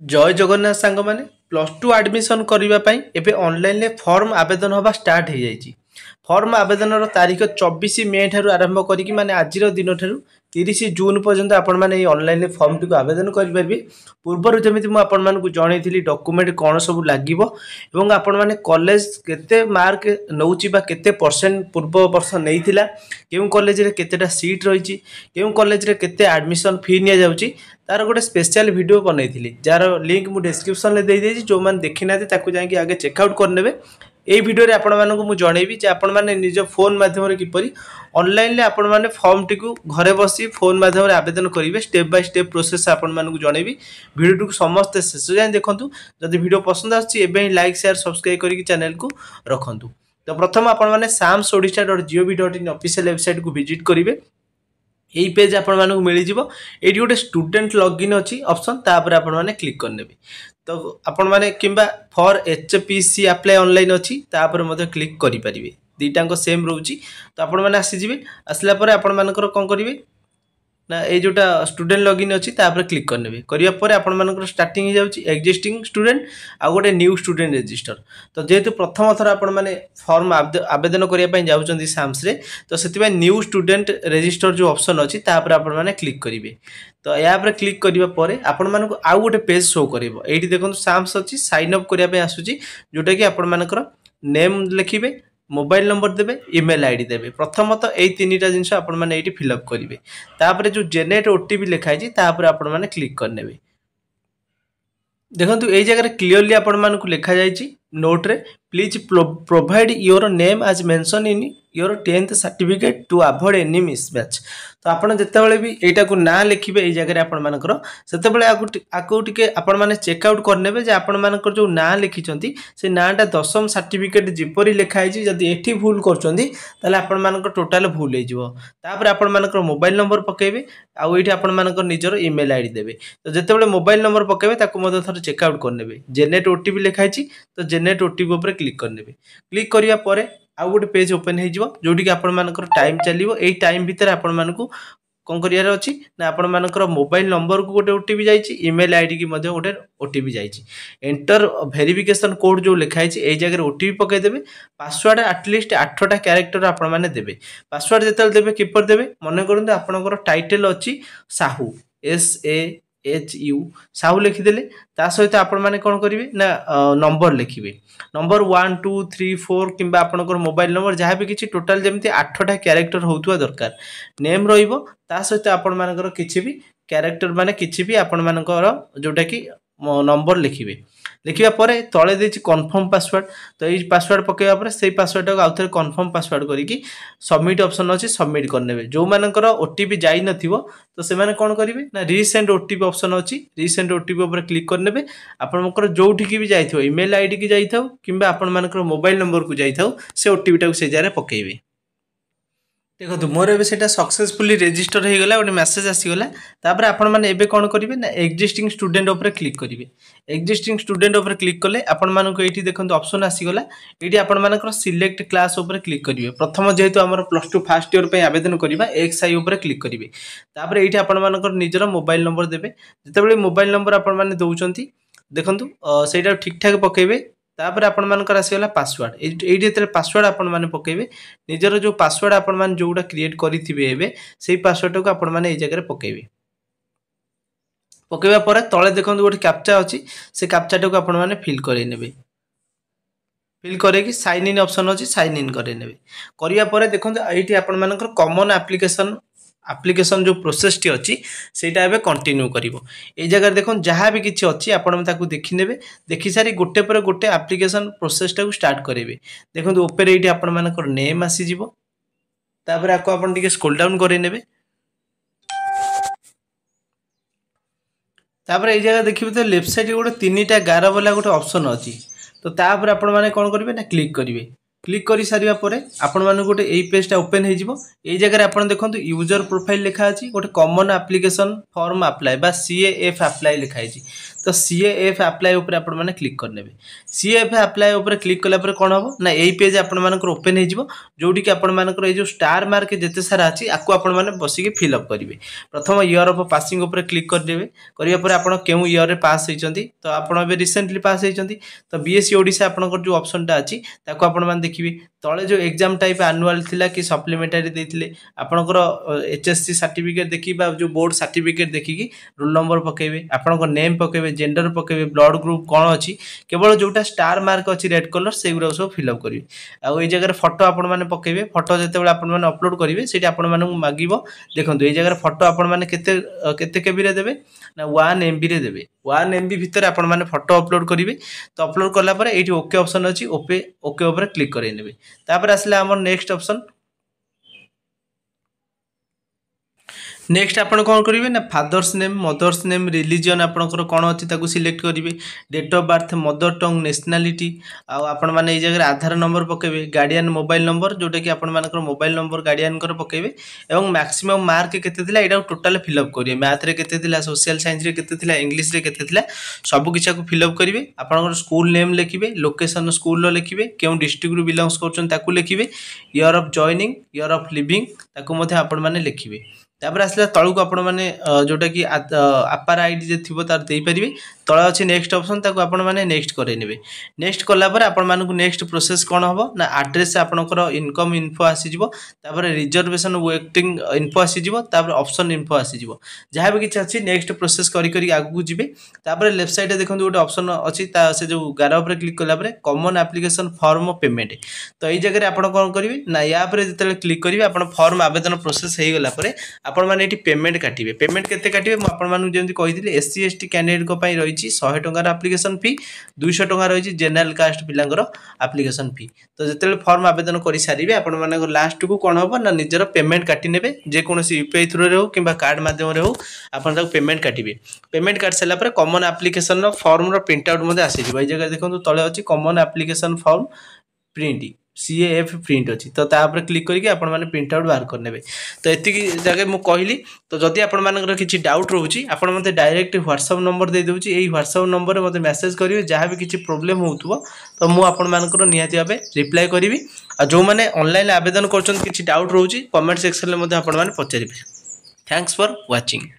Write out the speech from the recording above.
जय जगन्नाथ सांग माने प्लस टू आडमिशन करने एबे ऑनलाइन फॉर्म आवेदन हवा स्टार्ट हो जाइए। फॉर्म आवेदन तारीख 24 मे ठार आरंभ करी माने आज दिन ठार 30 जून पर्यंत आपण मैंने ऑनलाइन फॉर्म टी आवेदन करेंगे। पूर्वर जमी मुझे जनई डॉक्यूमेंट कौन सब लगे और आपण मैंने कॉलेज केते मार्क नौ केते परसेंट पूर्व वर्ष नहीं क्यों कॉलेज रे केतेटा सीट रही क्यों कॉलेज रे केते एडमिशन फी नि जाउची तार गोटे स्पेशल वीडियो बनई जार लिंक मुझे डिस्क्रिप्शन में देदेजी जो मैंने देखी ना जाकि आगे चेकआउट करने। यही वीडियो रे आपण मानक मु जनइबी जे आपण माने निज फोन माध्यम किपरि ऑनलाइन ले आपण माने फॉर्म टी को घरे बसी फोन माध्यम आवेदन करेंगे। स्टेप बाय स्टेप प्रोसेस आपण मानक जनइबी। वीडियो को समस्त शेष जाए देखंतु। जदि वीडियो पसंद आछि एबे लाइक शेयर सब्सक्राइब करिक चैनल को रखंतु। तो प्रथम आपण माने samsodisha.gov.in ऑफिशियल वेबसाइट को विजिट करेंगे। यही पेज आपण मानक मिल जाव। ये गोटे स्टूडेंट लॉगिन अच्छी ऑप्शन तापर आपण माने क्लिक करने। तो आपण माने किंबा फॉर एचपीसी अप्लाई ऑनलाइन अच्छी तापर मते क्लिक करि परिबे। दीटांको सेम रोची। तो आपण माने आसी जिवे। आसला परे आपण मानकर कोन करिवे ना ये जोटा स्टूडेंट लॉगिन अच्छी तापर क्लिक करने। करिया परे आपण मानकर स्टार्टिंग हो जाउची एक्जिस्टिंग स्टूडेंट आ गोटे न्यू स्टूडेंट रजिस्टर। तो जेहेतु प्रथम थर आपण माने फॉर्म आवेदन करिया पय जाउचंदी साम्स रे तो सेति न्यू स्टूडेंट रजिस्टर जो ऑप्शन अच्छी तापर आपण माने क्लिक करिवे। तो या पर क्लिक करिया परे आपण मानक आउ गोटे पेज शो करिवो। एठी देखंतु साम्स अच्छी साइन अप करिया पय आसुची जोटा कि आपण मानकर नेम लिखिबे मोबाइल नंबर देवे ईमेल आईडी देवे। प्रथमतः यही तीन टा जिनस आपण माने एठी फिलअप करेंगे। तापर जो जेनेरेट ओटीपी लिखाई तापर आपण माने क्लिक करने। देखो ये जगह क्लीयरली आपण मानक लिखा जाइए नोट रे please provide your name as mention in your 10th certificate to avoid any mismatch. तो आपड़ जिते भी यहाँ को ना लिखे ये जगह आपण मानकर से आपको टे आपण मैंने चेकआउट करने आपण मानकर जो ना लिखिं से नाटा 10th सर्टिफिकेट जिपरी लिखाई जदि ये भूल कर आपण मानकर टोटाल भूल होपर आपण मानकर मोबाइल नंबर पकेबे आउ ये आपण मानकर निजर ईमेल आईडी देवे। तो जिते मोबाइल नंबर पकेबे ताको थोड़ा चेकआउट करने। जेनेट ओटीपी लिखाई तो जेनेट ओटीपी उपर क्लिक करने। क्लिक करिया परे आउ गोटे पेज ओपन हो जोटी आपण मानकर टाइम चलिवो। एई टाइम भितर आपण मानकू कौन करियार अछि ना आपण मानकर मोबाइल नंबर को गोटे ओटीपी जाइछि ईमेल आईडी की मध्य गोटे ओटीपी जाइछि। एंटर वेरिफिकेशन कोड जो लिखाई एई जगह ओटीपी पकई देबे। पासवर्ड एटलिस्ट 8टा कैरेक्टर आपण माने देबे। पासवर्ड जेतल देबे किपर देबे मने करंतु आपनकर टाइटल अछि साहू SAHU साहू लिखिदेले ता सहित आपण माने कोन करिवे ना नंबर लिखिबे नंबर 1 2 3 4 किंबा आपनकर मोबाइल नंबर जहाँ भी किछि टोटल जमती 8टा कैरेक्टर होतुवा दरकार। नेम रहिबो ता सहित आपण मानकर किछि भी कैरेक्टर माने किछि भी आपण मानकर जोटा कि नंबर लिखिबे। लिखिबा परे तळे देछि कन्फर्म पासवर्ड। तो ये पासवर्ड पकेबा परे सेही पासवर्ड को आउथरे कन्फर्म पासवर्ड करिकि सबमिट ऑप्शन अछि सबमिट करनेबे। जो मानकर ओटीपी जाई नथिवो तो से माने कोन करिवे ना रीसेंड ओटीपी ऑप्शन अछि रीसेंड ओटीपी ऊपर क्लिक करनेबे। आपनकर जोठी की भी जाइथो ईमेल आईडी की जाइथाउ किंबा आपण मानकर मोबाइल नंबर को जाइथाउ से ओटीपी टा को से जारे पकेइबे। देखो मोर ए सक्सेसफुली रजिस्टर हो गला गोटे मेसेज आसीगला। तापर आपण माने एबे कोन करिवे ना एक्जिस्टिंग स्टूडेंट ऊपर क्लिक करिवे। एक्जिस्टिंग स्टूडेंट ऊपर क्लिक कले आपण मानको एठी देखंतु ऑप्शन आसीगला। एठी आपण मानकर सिलेक्ट क्लास ऊपर क्लिक करिवे। प्रथम जेहेतु हमर प्लस 2 फर्स्ट ईयर पे आवेदन करिवा XI ऊपर क्लिक करिवे। तापर एठी आपण मानकर निजर मोबाइल नंबर देबे। जेतेबेले मोबाइल नंबर आपण माने दउचंती देखंतु सेटा ठीक ठाक पकेबे। तापर आपण मानकर आसीगला पासवर्ड एठी जेते पासवर्ड आपण माने पकेबे निजर जो पासवर्ड आपण माने जोटा क्रिएट करिथिबे एबे सेही पासवर्ड को आपण माने ए जगह रे पकेबे। पकेबा परे तळे देखंतु गोटे कैप्चा अछि से कैप्चा को आपण माने फिल करै नेबे। फिल करे कि साइन इन ऑप्शन अछि साइन इन करे नेबे। करिया परे देखंतु एठी आपण मानकर कॉमन एप्लिकेशन जो प्रोसेस टी अच्छी सेटा एबे कंटिन्यू करिवो। ए जगह देखो जहाँ भी किछि अच्छी आपण ताकू देखि नेबे। देखि सारी गोटे पर गोटे एप्लिकेशन प्रोसेस टा को स्टार्ट करेबे। देखो ऊपर एठी आपण मानकर नेम आसी जिवो। तापर आको आपण टिके स्क्रॉल डाउन करे नेबे। तापर ए जगह देखिबे तो लेफ्ट साइड गोटे 3टा गार वाला गोटे ऑप्शन अछि। तो तापर आपण माने कोन करिवे ना क्लिक करिवे। क्लिक करी सारिया परे आपण माने गोटे एई पेजटा ओपन हे जिवो। एई जगह आपण देखंतु यूजर प्रोफाइल लिखा अछि गोटे कॉमन एप्लिकेशन फॉर्म अप्लाई बा CAF अप्लाई लिखा अछि। तो CAF अप्लाई ऊपर आपण माने क्लिक करनेबे। CAF अप्लाई ऊपर क्लिक कला पर कोन हबो ना एई पेज आपण मानकर ओपन हे जिवो जोडी कि आपण मानकर ए जो स्टार मार्क जते सारा अछि आकु आपण माने बसी के फिल अप करिवे। प्रथम ईयर ऑफ पासिंग ऊपर क्लिक कर देबे। करिया पर आपण केउ ईयर रे पास होइचंती तो आपण बे रिसेंटली पास होइचंती तो BSc ओडिसा आपनकर जो ऑप्शन टा अछि ताको आपण मान देखिबे। तळे जो एग्जाम टाइप एनुअल थिला कि सप्लीमेंटरी देथिले आपनकर HSC सर्टिफिकेट देखि बा जो बोर्ड सर्टिफिकेट देखि कि रोल नंबर पकेबे आपनकर नेम पकेबे जेंडर पकेबे ब्लड ग्रुप कोन अछि केवल जोटा स्टार मार्क अछि रेड कलर सेगुरा सब फिल अप करिवे। आ ए जगह फोटो आपण माने पकेबे फोटो जते बेला आपण माने अपलोड करिवे सेठी आपण माने मागिबो। देखंतु ए जगह फोटो आपण माने केते केते केबी रे देबे ना 1 MB रे देबे। 1 MB भीतर आपण माने फोटो अपलोड करिवे। तो अपलोड करला पर एठी ओके ऑप्शन अछि ओके ऊपर क्लिक करै नेबे। तापर आसले हमर नेक्स्ट ऑप्शन नेक्स्ट आपण कोन करिवे ना father's name mother's name religion आपनकर कोन अछि ताकू सिलेक्ट करिवे। Date of birth mother tongue nationality आ आपण माने ए जगह आधार नंबर पकेबे गार्डियन मोबाइल नंबर जोटा कि आपण मानकर मोबाइल नंबर गार्डियन कर पकेबे एवं मैक्सिमम मार्क केते थिला एटा टोटल फिल अप करिवे। मैथ रे केते थिला सोशल साइंस रे केते थिला इंग्लिश रे केते थिला सब किछा को फिल अप करिवे। आपनकर स्कूल नेम लिखिबे लोकेशन स्कूल लो लिखिबे केउ डिस्ट्रिक्ट रु बिलोंग्स करछन ताकू लिखिबे। Year of joining year of living ताकू मध्ये आपण माने लिखिबे। तापर आसला तळुक आपण माने जोटा कि अपार आईडी जे थिबो तार देई परिबे। तळ अछि नेक्स्ट ऑप्शन ताकू आपण माने नेक्स्ट करे नेबे। नेक्स्ट कला पर आपण मानकु नेक्स्ट प्रोसेस कोन हबो ना एड्रेस आपनकर इनकम इन्फो आसी जिवो तापर रिजर्वेशन वेटिंग इन्फो आसी जिवो तापर ऑप्शन इन्फो आसी जिवो। जहा भी किछ अछि नेक्स्ट प्रोसेस करी करी आगु जिबे। तापर लेफ्ट साइड रे देखंतु गोटे ऑप्शन अछि ता से जो 11 ऊपर क्लिक कला पर कॉमन एप्लीकेशन फॉर्म पेमेंट तो एई जगह रे आपण कोन करिवे ना या पर जते क्लिक करिवे आपण फॉर्म आवेदन प्रोसेस हे गला पर आपण माने एठी पेमेंट काटिबे। पेमेंट केते काटिबे म आपण मानु जेंति कहिदिले SC ST कैंडिडेट को पई रहिछि 100 टंका एप्लीकेशन फी 200 टंका रहिछि जनरल कास्ट पिलांगर एप्लीकेशन फी। तो जते फॉर्म आवेदन करि सारिबे आपण माने लास्ट को कोन होबो ना निजर पेमेंट काटि नेबे जे कोनोसी UPI थ्रू रे हो किबा कार्ड माध्यम रे हो आपण ताको पेमेंट काटिबे। पेमेंट काट सला पर कॉमन एप्लीकेशन रो फॉर्म रो प्रिंट आउट मध्ये आसी जिवो। ए जगह देखंतु तळे अछि common application form print CAF print अछि तो ता पर क्लिक करके आपण माने प्रिंट आउट बाहर कर नेबे। तो एति जगह मु कहली तो जदि आपण मानकर किछि डाउट रहउछि आपण मते डायरेक्ट WhatsApp नंबर दे देउछि एई WhatsApp नंबर रे मते मेसेज करिवे जहा भी किछि प्रॉब्लम होउतबो तो मु आपण मानकर नियाति भाबे रिप्लाई करिवि। आ जो माने ऑनलाइन आवेदन करछन किछि डाउट रहउछि कमेंट सेक्शन ले मते आपण माने पचारिबे। Thanks for watching.